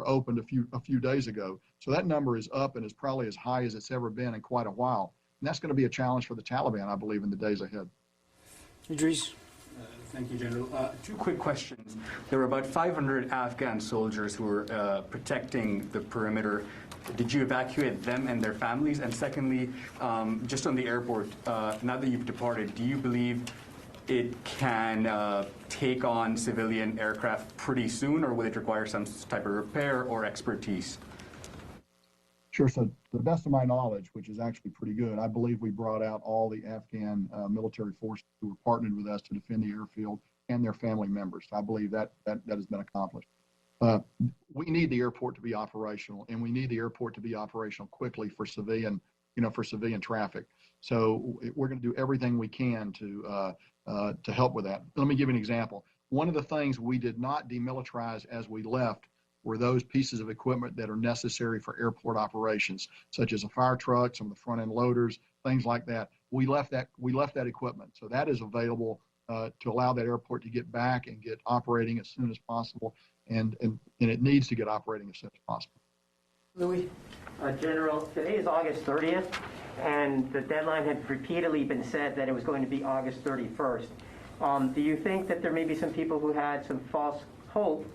opened a few days ago. So that number is up and is probably as high as it's ever been in quite a while. And that's going to be a challenge for the Taliban, I believe, in the days ahead. Idris. Thank you, General. Two quick questions. There were about 500 Afghan soldiers who were protecting the perimeter. Did you evacuate them and their families? And secondly, just on the airport, now that you've departed, do you believe it can take on civilian aircraft pretty soon, or will it require some type of repair or expertise? Sure. So to the best of my knowledge, which is actually pretty good, I believe we brought out all the Afghan military forces who were partnered with us to defend the airfield and their family members. I believe that has been accomplished. We need the airport to be operational, and we need the airport to be operational quickly for civilian, for civilian traffic. So we're going to do everything we can to help with that. Let me give you an example. One of the things we did not demilitarize as we left were those pieces of equipment that are necessary for airport operations, such as a fire truck, some of the front end loaders, things like that. We left that equipment. So that is available to allow that airport to get back and get operating as soon as possible. And it needs to get operating as soon as possible. Louis? General, today is August 30th, and the deadline had repeatedly been said that it was going to be August 31st. Do you think that there may be some people who had some false hope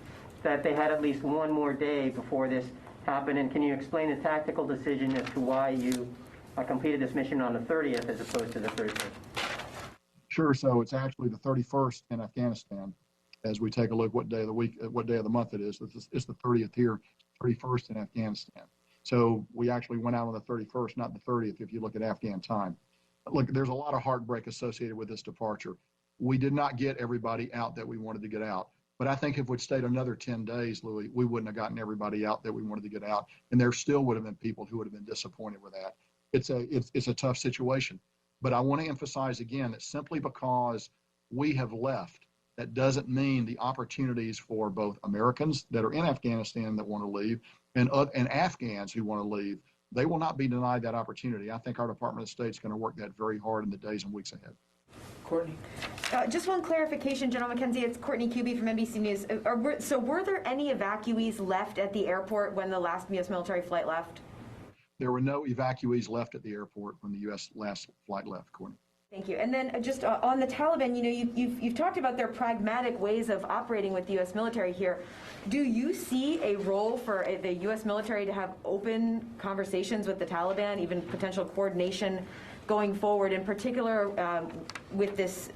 that they had at least one more day before this happened? And can you explain the tactical decision as to why you completed this mission on the 30th as opposed to the 31st? Sure. So it's actually the 31st in Afghanistan. As we take a look what day of the week, what day of the month it is, it's the 30th here, 31st in Afghanistan. So we actually went out on the 31st, not the 30th, if you look at Afghan time. Look, there's a lot of heartbreak associated with this departure. We did not get everybody out that we wanted to get out. But I think if we'd stayed another 10 days, Louis, we wouldn't have gotten everybody out that we wanted to get out. And there still would have been people who would have been disappointed with that. It's a tough situation. But I want to emphasize again that simply because we have left, that doesn't mean the opportunities for both Americans that are in Afghanistan that want to leave and Afghans who want to leave, they will not be denied that opportunity. I think our Department of State is going to work that very hard in the days and weeks ahead. Courtney? Just one clarification, General McKenzie. It's Courtney Kirby from NBC News. So were there any evacuees left at the airport when the last U.S. military flight left? There were no evacuees left at the airport when the U.S. last flight left, Courtney. Thank you. And then just on the Taliban, you've talked about their pragmatic ways of operating with the U.S. military here. Do you see a role for the U.S. military to have open conversations with the Taliban, even potential coordination going forward, in particular with this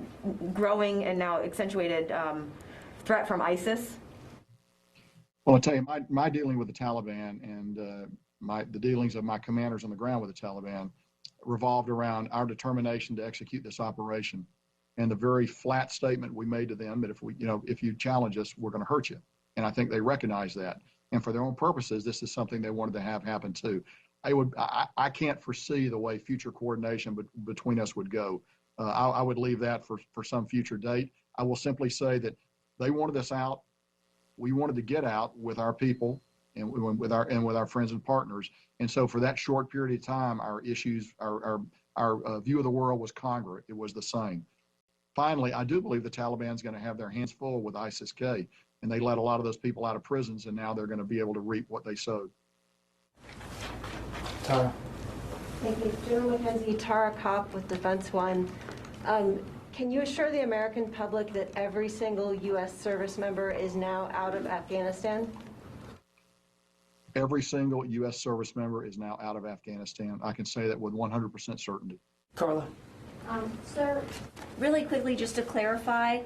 growing and now accentuated threat from ISIS? Well, I'll tell you, my dealing with the Taliban and the dealings of my commanders on the ground with the Taliban revolved around our determination to execute this operation and the very flat statement we made to them that if you challenge us, we're going to hurt you. And I think they recognize that. And for their own purposes, this is something they wanted to have happen too. I can't foresee the way future coordination between us would go. I would leave that for some future date. I will simply say that they wanted us out. We wanted to get out with our people and with our friends and partners. And so for that short period of time, our issues, our view of the world was congruent. It was the same. Finally, I do believe the Taliban's going to have their hands full with ISIS-K, and they let a lot of those people out of prisons, and now they're going to be able to reap what they sowed. Tara. Thank you. General McKenzie, Tara Kopp with Defense One. Can you assure the American public that every single U.S. service member is now out of Afghanistan? Every single U.S. service member is now out of Afghanistan. I can say that with 100% certainty. Carla? Sir, really quickly, just to clarify,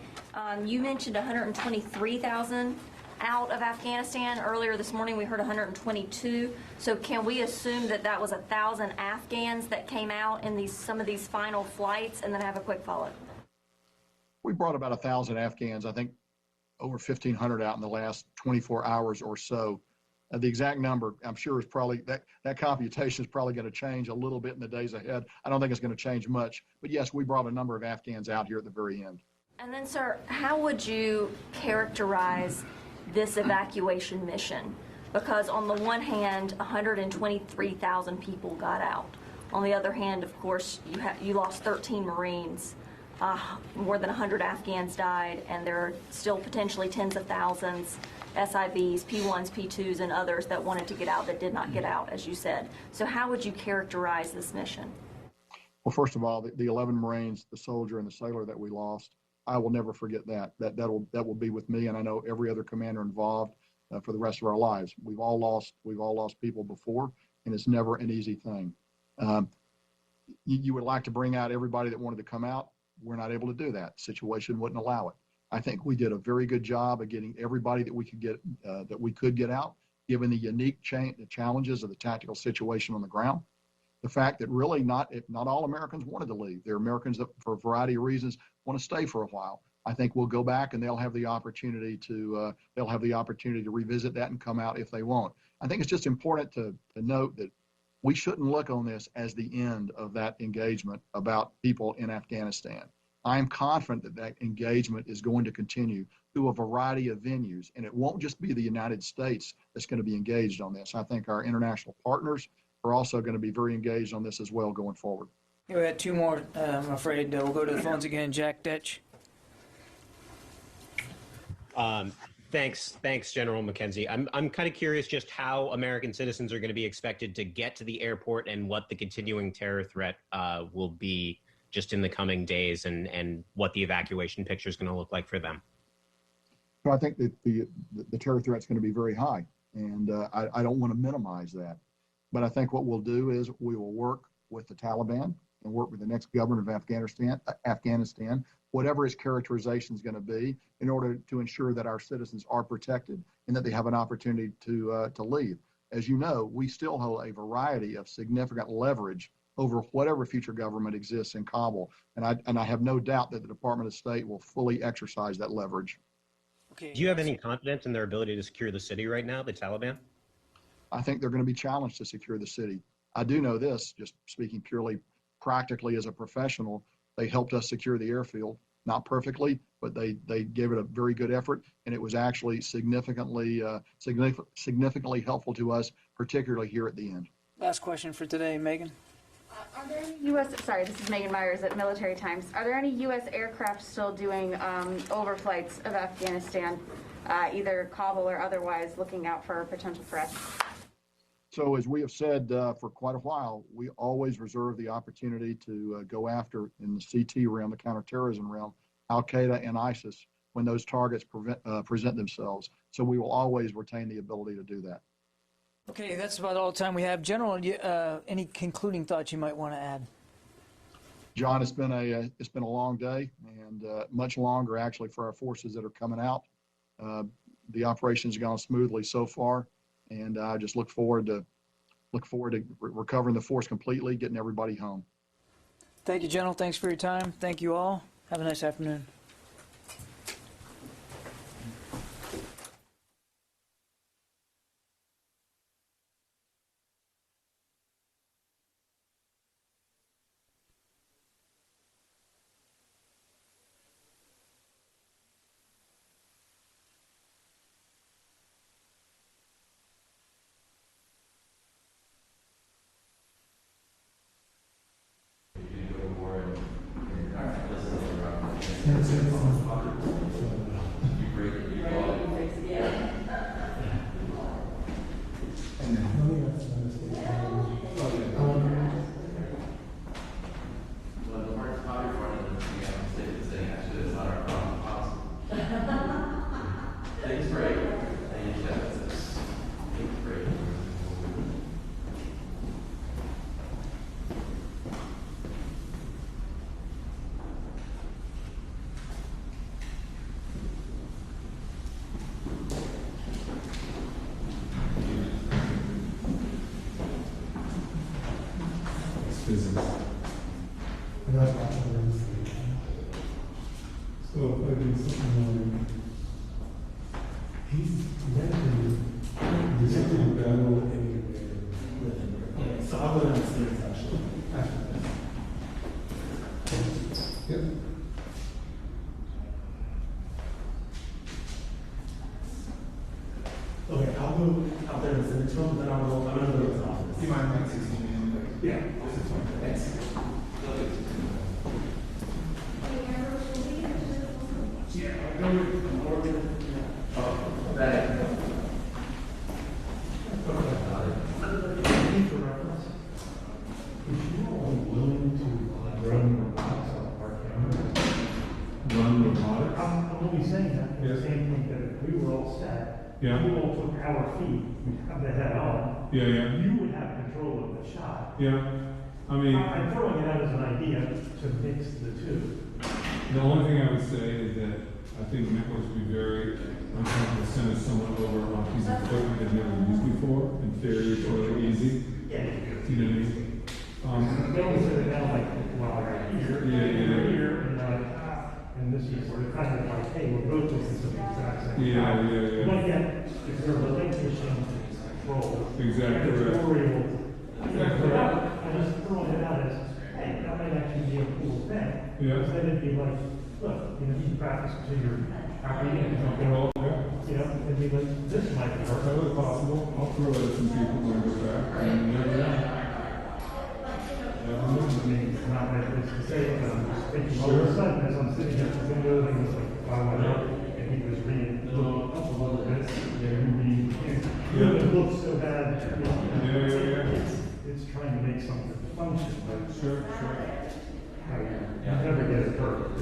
you mentioned 123,000 out of Afghanistan. Earlier this morning, we heard 122. So can we assume that that was 1,000 Afghans that came out in some of these final flights? And then I have a quick follow-up. We brought about 1,000 Afghans, I think over 1,500 out in the last 24 hours or so. The exact number, I'm sure, is probably, that computation is probably going to change a little bit in the days ahead. I don't think it's going to change much. But yes, we brought a number of Afghans out here at the very end. And then, sir, how would you characterize this evacuation mission? Because on the one hand, 123,000 people got out. On the other hand, of course, you lost 13 Marines. More than 100 Afghans died, and there are still potentially tens of thousands, SIVs, P1s, P2s, and others that wanted to get out that did not get out, as you said. So how would you characterize this mission? Well, first of all, the 11 Marines, the soldier and the sailor that we lost, I will never forget that. That will be with me, and I know every other commander involved for the rest of our lives. We've all lost people before, and it's never an easy thing. You would like to bring out everybody that wanted to come out. we're not able to do that. The situation wouldn't allow it. I think we did a very good job of getting everybody that we could get out, given the unique the challenges of the tactical situation on the ground. The fact that really not all Americans wanted to leave. There are Americans that, for a variety of reasons, want to stay for a while. I think we'll go back and they'll have the opportunity to revisit that and come out if they want. I think it's just important to note that we shouldn't look on this as the end of that engagement about people in Afghanistan. I am confident that that engagement is going to continue through a variety of venues, and it won't just be the United States that's going to be engaged on this. I think our international partners are also going to be very engaged on this as well going forward. Yeah, we had two more, I'm afraid. We'll go to the phones again. Jack Detch. Thanks, General McKenzie. I'm kind of curious just how American citizens are going to be expected to get to the airport and what the continuing terror threat will be just in the coming days, and what the evacuation picture is going to look like for them. So I think that the terror threat is going to be very high, and I don't want to minimize that. But I think what we'll do is we will work with the Taliban and work with the next government of Afghanistan, whatever its characterization is going to be, in order to ensure that our citizens are protected and that they have an opportunity to leave. As you know, we still hold a variety of significant leverage over whatever future government exists in Kabul, and I have no doubt that the Department of State will fully exercise that leverage. Okay. Do you have any confidence in their ability to secure the city right now, the Taliban? I think they're going to be challenged to secure the city. I do know this, just speaking purely practically as a professional, they helped us secure the airfield. Not perfectly, but they gave it a very good effort, and it was actually significantly helpful to us, particularly here at the end. Last question for today, Megan. Are there any U.S. Sorry, this is Megan Myers at Military Times. Are there any U.S. aircraft still doing overflights of Afghanistan, either Kabul or otherwise, looking out for potential threats? So as we have said for quite a while, we always reserve the opportunity to go after, in the CT realm, the counterterrorism realm, Al-Qaeda and ISIS when those targets present themselves. So we will always retain the ability to do that. Okay, that's about all the time we have. General, any concluding thoughts you might want to add? John, it's been a long day, and much longer actually for our forces that are coming out. The operation's gone smoothly so far, and I just look forward to recovering the force completely, getting everybody home. Thank you, General. Thanks for your time. Thank you all. Have a nice afternoon. Okay, I'll go out there in the civics room, then I'm gonna go to his office. Do you mind like 16 minutes? Yeah, this is fine. Thanks. Yeah, I'll go with the Morgan. Oh, that. For reference, if you are willing to run robotics on our camera, run robotics? I'm only saying that for the same thing that if we were all set. Yeah. We all took our feet, have the head on. Yeah, yeah. You would have control of the shot. Yeah. I mean, I'm throwing it out as an idea to mix the two. The only thing I would say is that I think networks would be very uncomfortable sending someone over on a piece of equipment they've never used before. In theory, it's really easy. You know what I mean? They always say that now, like, well, here, and this is kind of like, hey, we're both doing something exact same. Yeah. But yet, if they're relinquishing control, Exactly right. I just throwing it out as, hey, that might actually be a cool thing. Yeah. Instead it'd be like, look, you know, you practice until you're happy and something. Well, yeah. You know, it'd be like, this might be That's totally possible. I'll throw it at some people when I go back. And never know. I mean, it's not that it's to say, but I'm just thinking all of a sudden as I'm sitting at the window and it's like, wow, I know, and he was reading a little bit, it looks so bad. It's trying to make something function, but sure. You never get it perfect.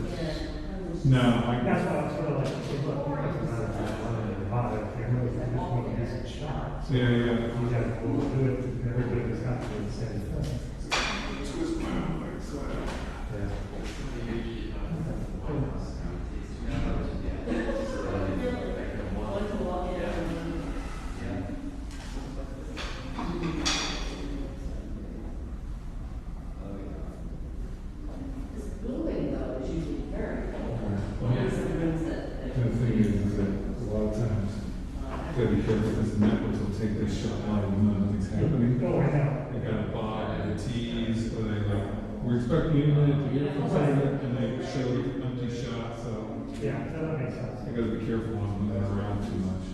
No, That's why I was sort of like, hey, look, it doesn't matter if I'm running the product, I really just want to get some shots. Yeah. You got to go do it, and everybody was not doing the same thing. The thing is that a lot of times, you gotta be careful because the networks will take this shot out and nothing's happening. Oh, I know. They got a bob or a tease, or they like, we're expecting you to hear from somebody, and they show an empty shot, so. Yeah, that makes sense. You gotta be careful on moving around too much.